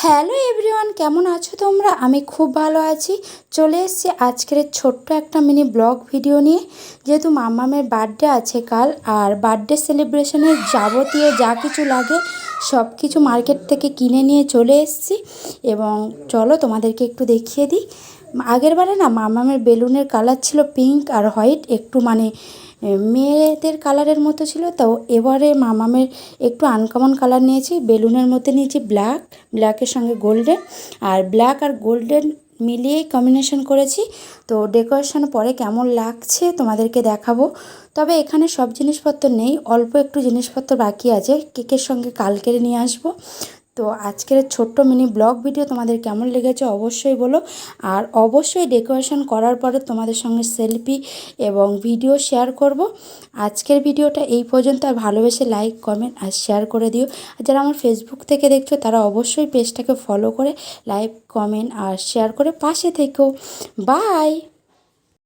Hello everyone, কেমন আছো তোমরা? আমি খুব ভালো আছি। চলে এসেছি আজকের ছোট্ট একটা মিনি ব্লগ ভিডিও নিয়ে। যেহেতু মাম্মামের বার্থডে আছে কাল, আর বার্থডে সেলিব্রেশনের যাবতীয় যা কিছু লাগে সব কিছু মার্কেট থেকে কিনে নিয়ে চলে এসেছি। এবং চলো তোমাদেরকে একটু দেখিয়ে দিই। আগের বারে না মাম্মামের বেলুনের কালার ছিল পিঙ্ক আর হোয়াইট, একটু মেয়েদের কালারের মতো ছিল। তো এবারে মামামের একটু আনকমন কালার নিয়েছি, বেলুনের মধ্যে নিয়েছি ব্ল্যাকের সঙ্গে গোল্ডেন, আর ব্ল্যাক আর গোল্ডেন মিলিয়েই কম্বিনেশন করেছি। তো ডেকোরেশন পরে কেমন লাগছে তোমাদেরকে দেখাবো। তবে এখানে সব জিনিসপত্র নেই, অল্প একটু জিনিসপত্র বাকি আছে, কেকের সঙ্গে কালকে নিয়ে আসবো। তো আজকের ছোট্ট মিনি ব্লগ ভিডিও তোমাদের কেমন লেগেছে অবশ্যই বলো। আর অবশ্যই ডেকোরেশন করার পরে তোমাদের সঙ্গে সেলফি এবং ভিডিও শেয়ার করব। আজকের ভিডিওটা এই পর্যন্ত। আর ভালোবেসে লাইক কমেন্ট আর শেয়ার করে দিও। আর যারা আমার ফেসবুক থেকে দেখছো তারা অবশ্যই পেজটাকে ফলো করে লাইক কমেন্ট আর শেয়ার করে পাশে থেকো। বাই।